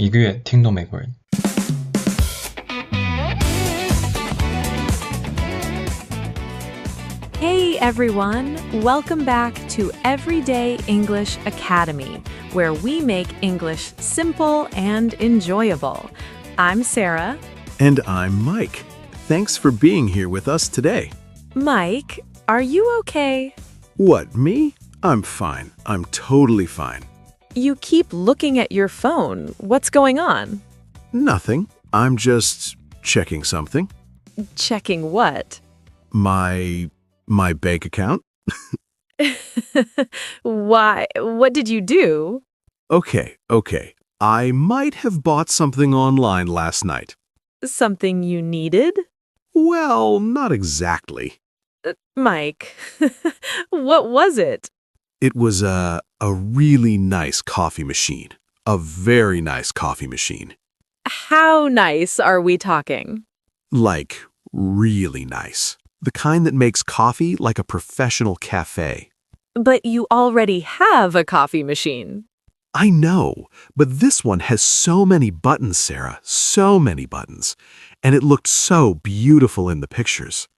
1个月听懂美国人。Hey everyone, welcome back to Everyday English Academy, where we make English simple and enjoyable. I'm Sarah. And I'm Mike. Thanks for being here with us today. Mike, are you okay? What, me? I'm fine. I'm totally fine. You keep looking at your phone. What's going on? Nothing. I'm just checking something. Checking what? My bank account? Why? What did you do? Okay. I might have bought something online last night. Something you needed? Well, not exactly. Mike, what was it? It was a really nice coffee machine. A very nice coffee machine. How nice are we talking? Like, really nice. The kind that makes coffee like a professional cafe. But you already have a coffee machine. I know, but this one has so many buttons, Sarah, so many buttons. And it looked so beautiful in the pictures.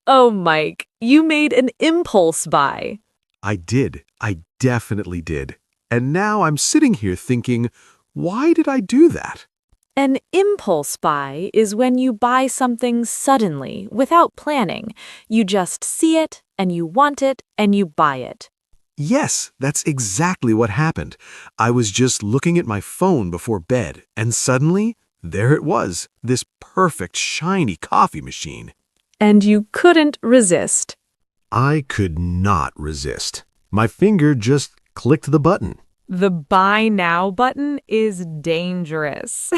Oh, Mike, you made an impulse buy. I did. I definitely did. And now I'm sitting here thinking, why did I do that? An impulse buy is when you buy something suddenly, without planning. You just see it, and you want it, and you buy it. Yes, that's exactly what happened. I was just looking at my phone before bed, and suddenly, there it was, this perfect, shiny coffee machine. And you couldn't resist. I could not resist. My finger just clicked the button. The Buy Now button is dangerous.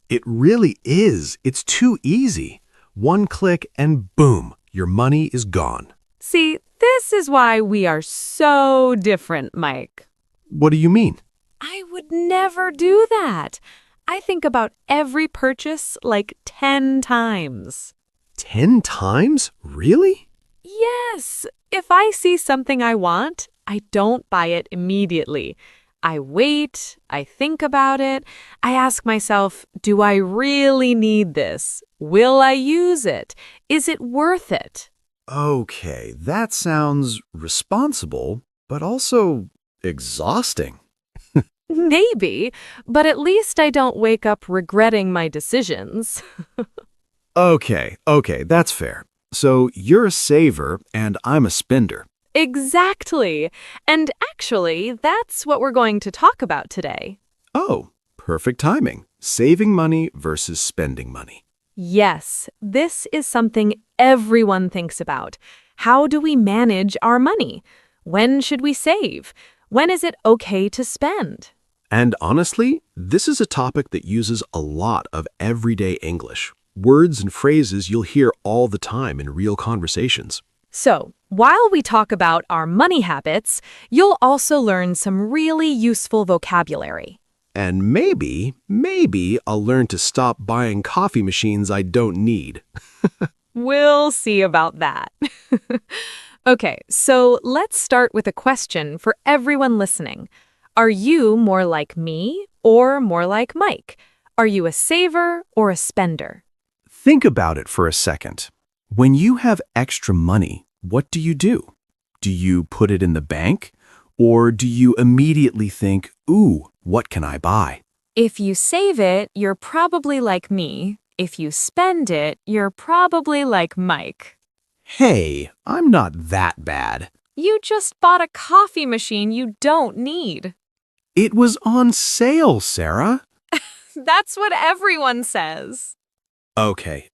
It really is. It's too easy. One click and boom, your money is gone. See, this is why we are so different, Mike. What do you mean? I would never do that. I think about every purchase like 10 times. 10 times? Really? Yes. If I see something I want, I don't buy it immediately. I wait, I think about it. I ask myself, do I really need this? Will I use it? Is it worth it? Okay, that sounds responsible, but also exhausting. Maybe, but at least I don't wake up regretting my decisions. Okay, that's fair. So you're a saver and I'm a spender. Exactly. And actually, that's what we're going to talk about today. Oh, perfect timing. Saving money versus spending money. Yes, this is something everyone thinks about. How do we manage our money? When should we save? When is it okay to spend? And honestly, this is a topic that uses a lot of everyday English. Words and phrases you'll hear all the time in real conversations. So, while we talk about our money habits, you'll also learn some really useful vocabulary. And maybe I'll learn to stop buying coffee machines I don't need. We'll see about that. Okay, so let's start with a question for everyone listening. Are you more like me or more like Mike? Are you a saver or a spender? Think about it for a second. When you have extra money, what do? Do you put it in the bank? Or do you immediately think, ooh, what can I buy? If you save it, you're probably like me. If you spend it, you're probably like Mike. Hey, I'm not that bad. You just bought a coffee machine you don't need. It was on sale, Sarah. That's what everyone says. Okay,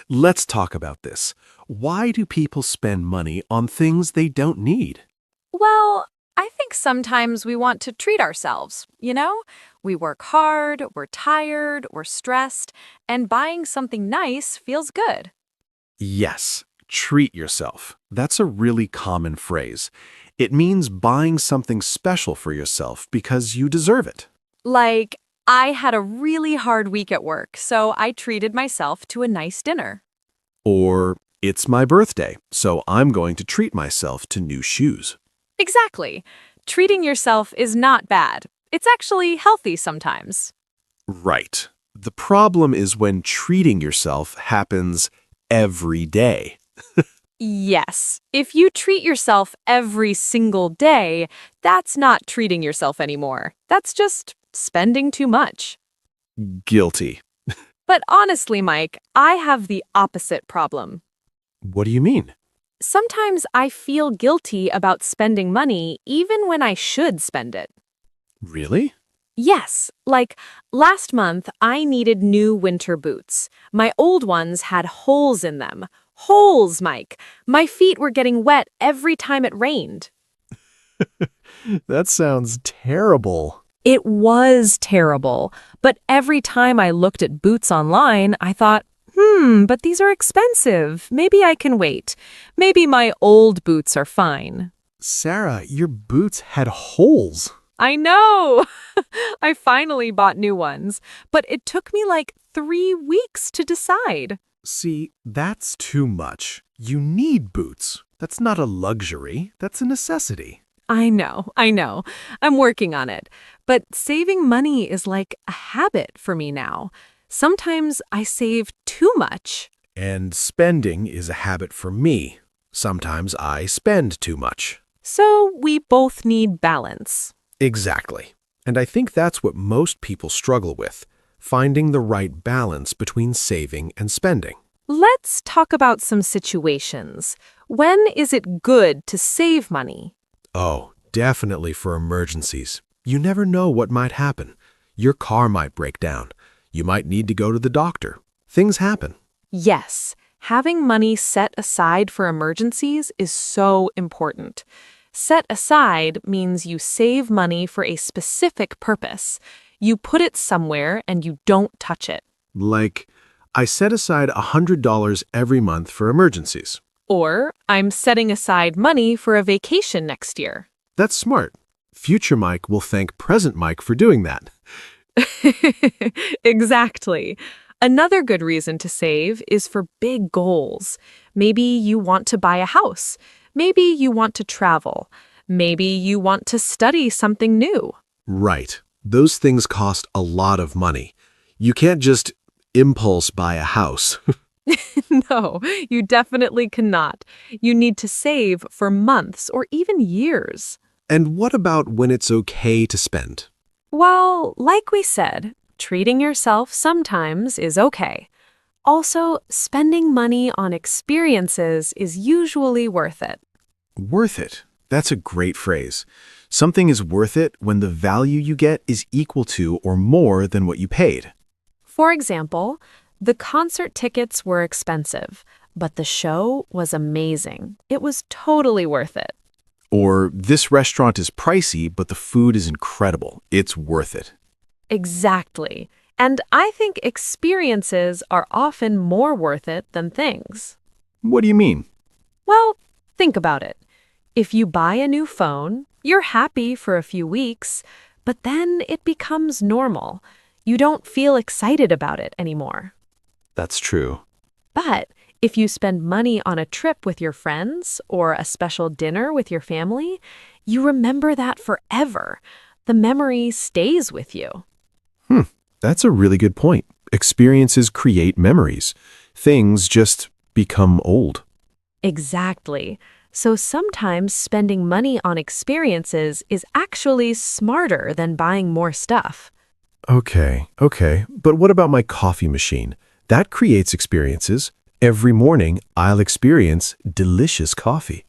let's talk about this. Why do people spend money on things they don't need? Well, I think sometimes we want to treat ourselves, you know? We work hard, we're tired, we're stressed, and buying something nice feels good. Yes, treat yourself. That's a really common phrase. It means buying something special for yourself because you deserve it. Like, I had a really hard week at work, so I treated myself to a nice dinner. Or, it's my birthday, so I'm going to treat myself to new shoes. Exactly. Treating yourself is not bad. It's actually healthy sometimes. Right. The problem is when treating yourself happens every day. Yes, if you treat yourself every single day, that's not treating yourself anymore. That's just spending too much. Guilty. But honestly, Mike, I have the opposite problem. What do you mean? Sometimes I feel guilty about spending money even when I should spend it. Really? Yes, like last month I needed new winter boots. My old ones had holes in them. Holes, Mike. My feet were getting wet every time it rained. That sounds terrible. It was terrible, but every time I looked at boots online, I thought, but these are expensive. Maybe I can wait. Maybe my old boots are fine. Sarah, your boots had holes. I know! I finally bought new ones, but it took me like 3 weeks to decide. See, that's too much. You need boots. That's not a luxury. That's a necessity. I know. I'm working on it. But saving money is like a habit for me now. Sometimes I save too much. And spending is a habit for me. Sometimes I spend too much. So we both need balance. Exactly. And I think that's what most people struggle with, finding the right balance between saving and spending. Let's talk about some situations. When is it good to save money? Oh, definitely for emergencies. You never know what might happen. Your car might break down. You might need to go to the doctor. Things happen. Yes, having money set aside for emergencies is so important. Set aside means you save money for a specific purpose. You put it somewhere and you don't touch it. Like, I set aside $100 every month for emergencies. Or, I'm setting aside money for a vacation next year. That's smart. Future Mike will thank present Mike for doing that. Exactly. Another good reason to save is for big goals. Maybe you want to buy a house. Maybe you want to travel. Maybe you want to study something new. Right. Those things cost a lot of money. You can't just impulse buy a house. No, you definitely cannot. You need to save for months or even years. And what about when it's okay to spend? Well, like we said, treating yourself sometimes is okay. Also, spending money on experiences is usually worth it. Worth it. That's a great phrase. Something is worth it when the value you get is equal to or more than what you paid. For example, the concert tickets were expensive, but the show was amazing. It was totally worth it. Or this restaurant is pricey, but the food is incredible. It's worth it. Exactly. And I think experiences are often more worth it than things. What do you mean? Well, think about it. If you buy a new phone, you're happy for a few weeks, but then it becomes normal. You don't feel excited about it anymore. That's true. But if you spend money on a trip with your friends or a special dinner with your family, you remember that forever. The memory stays with you. That's a really good point. Experiences create memories. Things just become old. Exactly. So sometimes spending money on experiences is actually smarter than buying more stuff. Okay. But what about my coffee machine? That creates experiences. Every morning, I'll experience delicious coffee.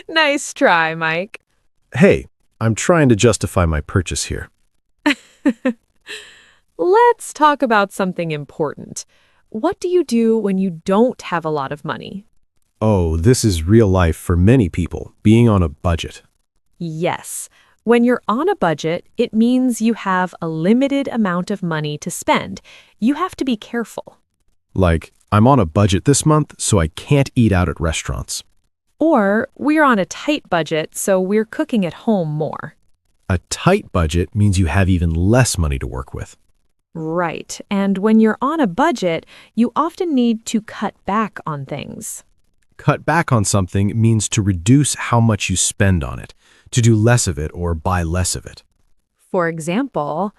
Nice try, Mike. Hey, I'm trying to justify my purchase here. Let's talk about something important. What do you do when you don't have a lot of money? Oh, this is real life for many people, being on a budget. Yes. When you're on a budget, it means you have a limited amount of money to spend. You have to be careful. Like, I'm on a budget this month, so I can't eat out at restaurants. Or we're on a tight budget, so we're cooking at home more. A tight budget means you have even less money to work with. Right. And when you're on a budget, you often need to cut back on things. Cut back on something means to reduce how much you spend on it, to do less of it or buy less of it. For example,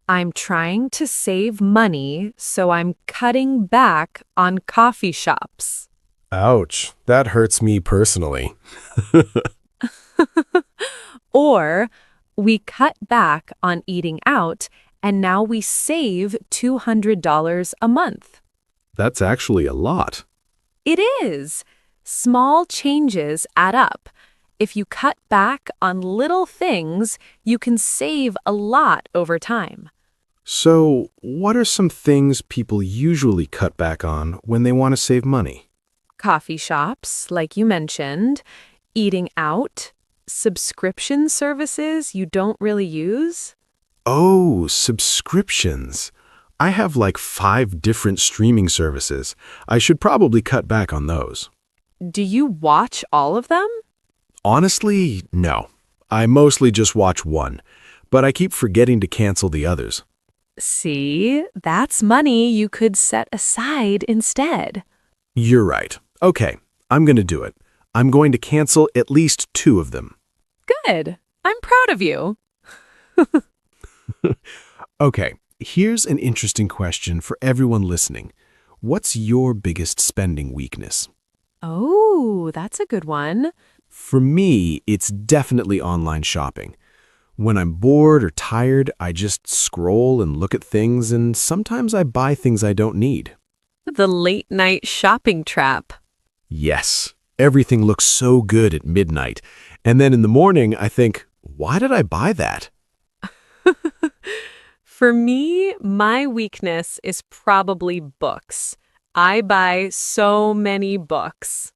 I'm trying to save money, so I'm cutting back on coffee shops. Ouch, that hurts me personally. Or we cut back on eating out, and now we save $200 a month. That's actually a lot. It is. Small changes add up. If you cut back on little things, you can save a lot over time. So, what are some things people usually cut back on when they want to save money? Coffee shops, like you mentioned, eating out, subscription services you don't really use. Oh, subscriptions. I have like 5 different streaming services. I should probably cut back on those. Do you watch all of them? Honestly, no. I mostly just watch one, but I keep forgetting to cancel the others. See, that's money you could set aside instead. You're right. Okay, I'm going to do it. I'm going to cancel at least 2 of them. Good. I'm proud of you. Okay, here's an interesting question for everyone listening. What's your biggest spending weakness? Oh, that's a good one. For me, it's definitely online shopping. When I'm bored or tired, I just scroll and look at things, and sometimes I buy things I don't need. The late night shopping trap. Yes, everything looks so good at midnight. And then in the morning, I think, why did I buy that? For me, my weakness is probably books. I buy so many books.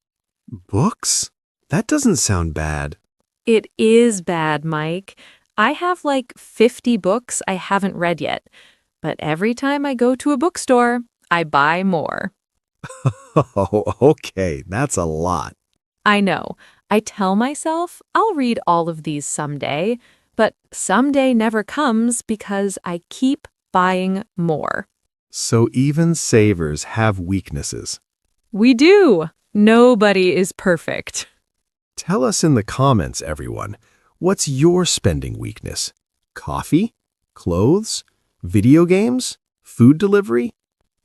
Books? That doesn't sound bad. It is bad, Mike. I have like 50 books I haven't read yet. But every time I go to a bookstore, I buy more. Oh, okay, that's a lot. I know. I tell myself I'll read all of these someday, but someday never comes because I keep buying more. So even savers have weaknesses. We do. Nobody is perfect. Tell us in the comments, everyone. What's your spending weakness? Coffee? Clothes? Video games? Food delivery?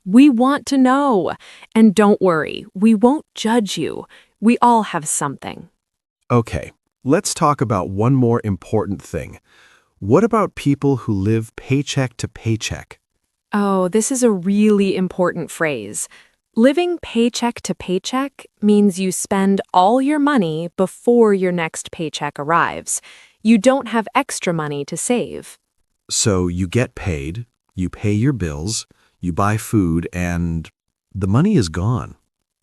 We want to know. And don't worry, we won't judge you. We all have something. Okay, let's talk about one more important thing. What about people who live paycheck to paycheck? Oh, this is a really important phrase. Living paycheck to paycheck means you spend all your money before your next paycheck arrives. You don't have extra money to save. So you get paid, you pay your bills, you buy food, and the money is gone.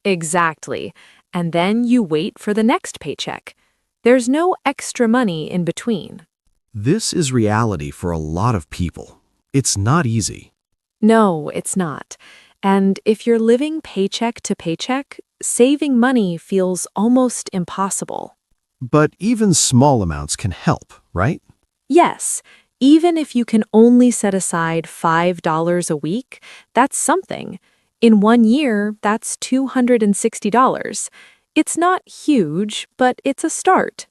Exactly. And then you wait for the next paycheck. There's no extra money in between. This is reality for a lot of people. It's not easy. No, it's not. And if you're living paycheck to paycheck, saving money feels almost impossible. But even small amounts can help, right? Yes, even if you can only set aside $5 a week, that's something. In 1 year, that's $260. It's not huge, but it's a start.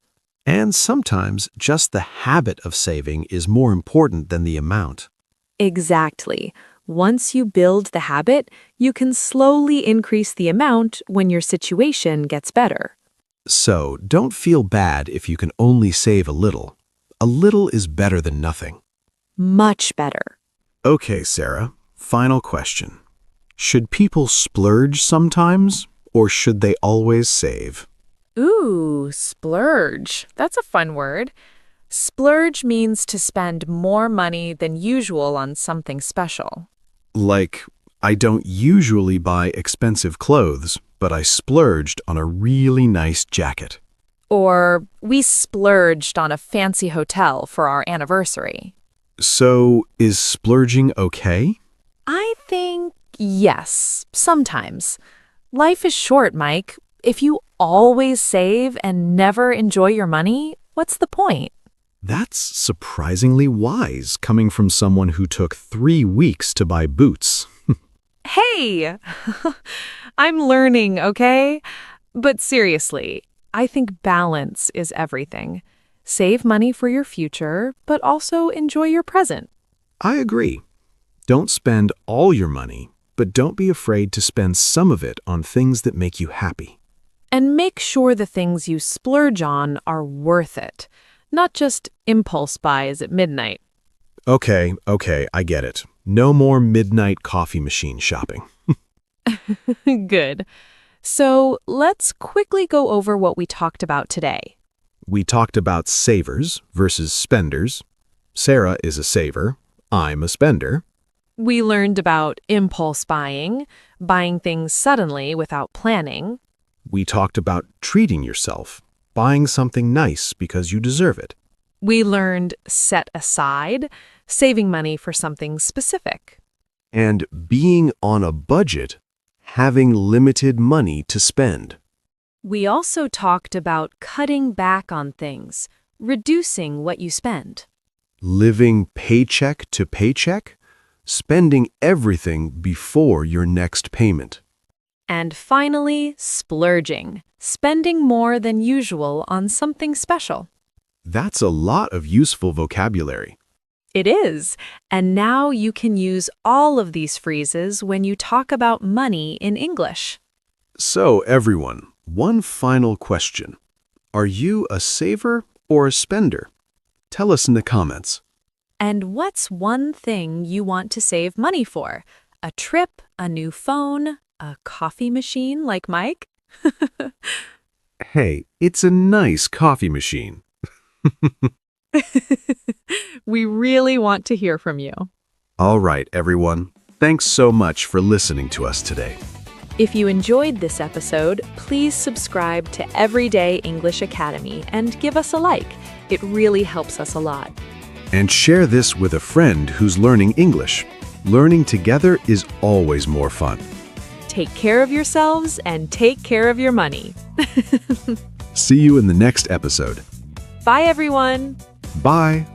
And sometimes just the habit of saving is more important than the amount. Exactly. Once you build the habit, you can slowly increase the amount when your situation gets better. So don't feel bad if you can only save a little. A little is better than nothing. Much better. Okay, Sarah, final question. Should people splurge sometimes, or should they always save? Ooh, splurge. That's a fun word. Splurge means to spend more money than usual on something special. Like, I don't usually buy expensive clothes, but I splurged on a really nice jacket. Or we splurged on a fancy hotel for our anniversary. So, is splurging okay? I think yes, sometimes. Life is short, Mike. If you always save and never enjoy your money, what's the point? That's surprisingly wise coming from someone who took 3 weeks to buy boots. Hey, I'm learning, okay? But seriously, I think balance is everything. Save money for your future, but also enjoy your present. I agree. Don't spend all your money, but don't be afraid to spend some of it on things that make you happy. And make sure the things you splurge on are worth it, not just impulse buys at midnight. Okay, I get it. No more midnight coffee machine shopping. Good. So let's quickly go over what we talked about today. We talked about savers versus spenders. Sarah is a saver. I'm a spender. We learned about impulse buying, buying things suddenly without planning. We talked about treating yourself, buying something nice because you deserve it. We learned set aside, saving money for something specific. And being on a budget, having limited money to spend. We also talked about cutting back on things, reducing what you spend. Living paycheck to paycheck, spending everything before your next payment. And finally, splurging, spending more than usual on something special. That's a lot of useful vocabulary. It is, and now you can use all of these phrases when you talk about money in English. So, everyone, one final question. Are you a saver or a spender? Tell us in the comments. And what's one thing you want to save money for? A trip, a new phone, a coffee machine like Mike? Hey, it's a nice coffee machine. We really want to hear from you. All right, everyone. Thanks so much for listening to us today. If you enjoyed this episode, please subscribe to Everyday English Academy and give us a like. It really helps us a lot. And share this with a friend who's learning English. Learning together is always more fun. Take care of yourselves and take care of your money. See you in the next episode. Bye, everyone. Bye.